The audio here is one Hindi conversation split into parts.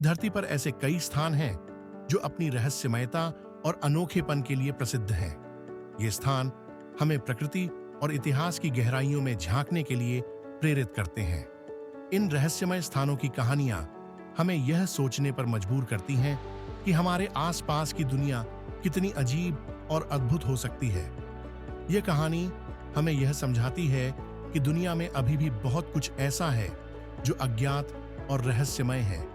धरती पर ऐसे कई स्थान हैं जो अपनी रहस्यमयता और अनोखेपन के लिए प्रसिद्ध हैं। ये स्थान हमें प्रकृति और इतिहास की गहराइयों में झांकने के लिए प्रेरित करते हैं। इन रहस्यमय स्थानों की कहानियां हमें यह सोचने पर मजबूर करती हैं कि हमारे आसपास की दुनिया कितनी अजीब और अद्भुत हो सकती है। यह कहानी हमें यह समझाती है कि दुनिया में अभी भी बहुत कुछ ऐसा है जो अज्ञात और रहस्यमय है।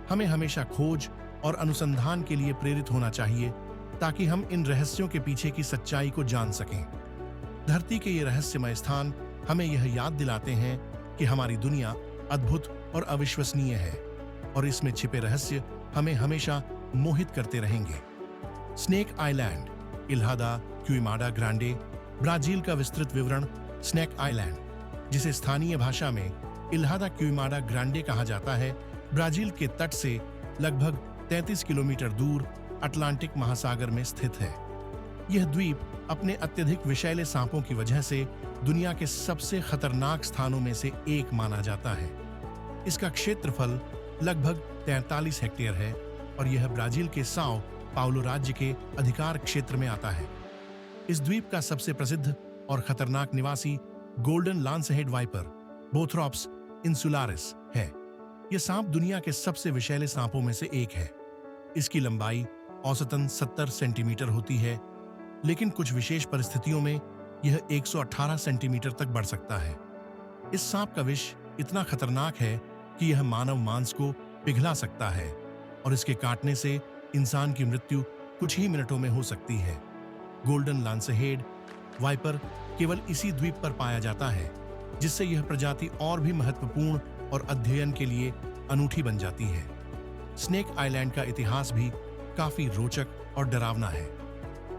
हमें हमेशा खोज और अनुसंधान के लिए प्रेरित होना चाहिए ताकि हम इन रहस्यों के पीछे की सच्चाई को जान सकें। धरती के ये रहस्यमय स्थान हमें यह याद दिलाते हैं कि हमारी दुनिया अद्भुत और अविश्वसनीय है और इसमें छिपे रहस्य हमें हमेशा मोहित करते रहेंगे। स्नेक आइलैंड, इल्हा दा क्विमाडा ग्रांडे, ब्राजील का विस्तृत विवरण। स्नेक आइलैंड, जिसे स्थानीय भाषा में इल्हा दा क्विमाडा ग्रांडे कहा जाता है, ब्राजील के तट से लगभग 33 किलोमीटर दूर अटलांटिक महासागर में स्थित है। यह द्वीप अपने अत्यधिक विषैले सांपों की वजह से दुनिया के सबसे खतरनाक स्थानों में से एक माना जाता है। इसका क्षेत्रफल लगभग 43 हेक्टेयर है और यह ब्राजील के साओ पाउलो राज्य के अधिकार क्षेत्र में आता है। इस द्वीप का सबसे प्रसिद्ध और खतरनाक निवासी गोल्डन लांसहेड वाइपर, बोथ्रोप्स इंसुलारिस है। यह सांप दुनिया के सबसे विषैले सांपों में से एक है। इसकी लंबाई औसतन 70 सेंटीमीटर होती है, लेकिन कुछ विशेष परिस्थितियों में यह 118 सेंटीमीटर तक बढ़ सकता है। इस सांप का विष इतना खतरनाक है कि यह मानव मांस को पिघला सकता है और इसके काटने से इंसान की मृत्यु कुछ ही मिनटों में हो सकती है। गोल्डन लांसहेड वाइपर केवल इसी द्वीप पर पाया जाता है, जिससे यह प्रजाति और भी महत्वपूर्ण और अध्ययन के लिए अनूठी बन जाती है। स्नेक आइलैंड का इतिहास भी काफी रोचक और डरावना है।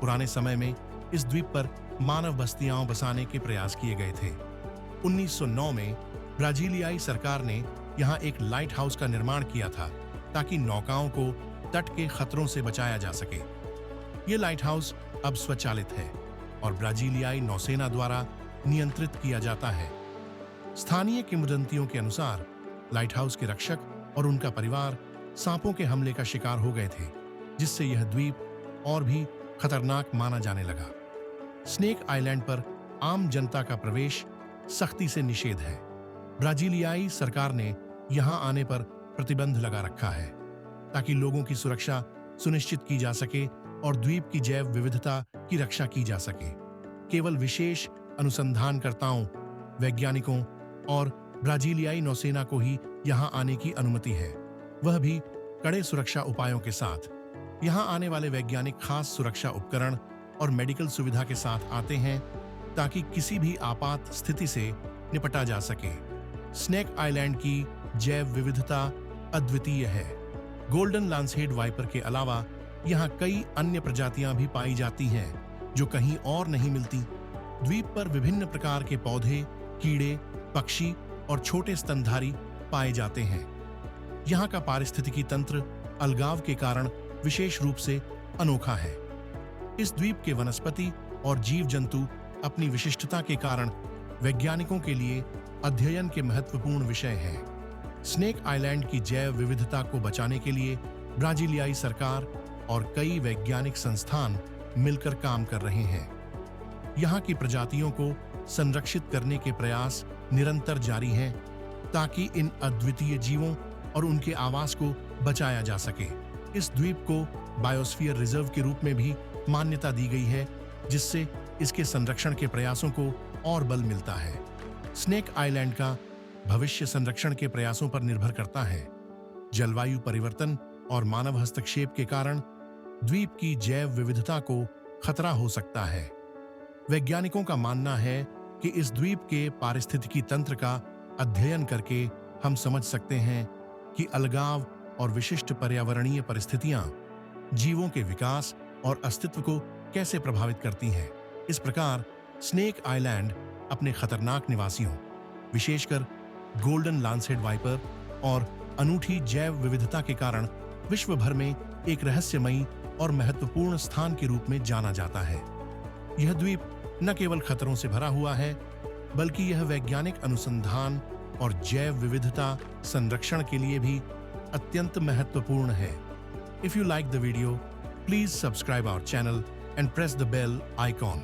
पुराने समय में इस द्वीप पर मानव बस्तियां बसाने के प्रयास किए गए थे। 1909 में ब्राजीलियाई सरकार ने यहां एक लाइट हाउस का निर्माण किया था ताकि नौकाओं को तट के खतरों से बचाया जा सके। यह लाइट हाउस अब स्वचालित है और ब्राजीलियाई नौसेना द्वारा नियंत्रित किया जाता है। स्थानीय किंवदंतियों के अनुसार लाइट हाउस के रक्षक और उनका परिवार सांपों के हमले का शिकार हो गए थे, जिससे यह द्वीप और भी खतरनाक माना जाने लगा। स्नेक आइलैंड पर आम जनता का प्रवेश सख्ती से निषेध है। ब्राजीलियाई सरकार ने यहां आने पर प्रतिबंध लगा रखा है ताकि लोगों की सुरक्षा सुनिश्चित की जा सके और द्वीप की जैव विविधता की रक्षा की जा सके। केवल विशेष अनुसंधानकर्ताओं, वैज्ञानिकों और ब्राजीलियाई नौसेना को ही यहां आने की अनुमति है, वह भी कड़े सुरक्षा उपायों के साथ। यहां आने वाले वैज्ञानिक खास सुरक्षा उपकरण और मेडिकल सुविधा के साथ आते हैं ताकि किसी भी आपात स्थिति से निपटा जा सके। स्नेक आइलैंड की जैव विविधता अद्वितीय है। गोल्डन लांसहेड वाइपर के अलावा यहां कई अन्य प्रजातियां भी पाई जाती हैं जो कहीं और नहीं मिलती। द्वीप पर विभिन्न प्रकार के पौधे, कीड़े, पक्षी और छोटे स्तनधारी पाए जाते हैं। यहाँ का पारिस्थितिकी तंत्र अलगाव के कारण विशेष रूप से अनोखा है। इस द्वीप के वनस्पति और जीव जंतु अपनी विशिष्टता के कारण वैज्ञानिकों के लिए अध्ययन के महत्वपूर्ण विषय हैं। स्नेक आइलैंड की जैव विविधता को बचाने के लिए ब्राजीलियाई सरकार और कई वैज्ञानिक संस्थान मिलकर काम कर रहे हैं। यहाँ की प्रजातियों को संरक्षित करने के प्रयास निरंतर जारी हैं ताकि इन अद्वितीय जीवों और उनके आवास को बचाया जा सके। इस द्वीप को बायोस्फीयर रिजर्व के रूप में भी मान्यता दी गई है, जिससे इसके संरक्षण के प्रयासों को और बल मिलता है। स्नेक आइलैंड का भविष्य संरक्षण के प्रयासों पर निर्भर करता है। जलवायु परिवर्तन और मानव हस्तक्षेप के कारण द्वीप की जैव विविधता को खतरा हो सकता है। वैज्ञानिकों का मानना है कि इस द्वीप के पारिस्थितिकी तंत्र का अध्ययन करके हम समझ सकते हैं कि अलगाव और विशिष्ट पर्यावरणीय परिस्थितियां जीवों के विकास और अस्तित्व को कैसे प्रभावित करती हैं। इस प्रकार स्नेक आइलैंड अपने खतरनाक निवासियों, विशेषकर गोल्डन लांसहेड वाइपर और अनूठी जैव विविधता के कारण विश्व भर में एक रहस्यमयी और महत्वपूर्ण स्थान के रूप में जाना जाता है। यह द्वीप न केवल खतरों से भरा हुआ है, बल्कि यह वैज्ञानिक अनुसंधान और जैव विविधता संरक्षण के लिए भी अत्यंत महत्वपूर्ण है। If you like the video, please subscribe our channel and press the bell icon.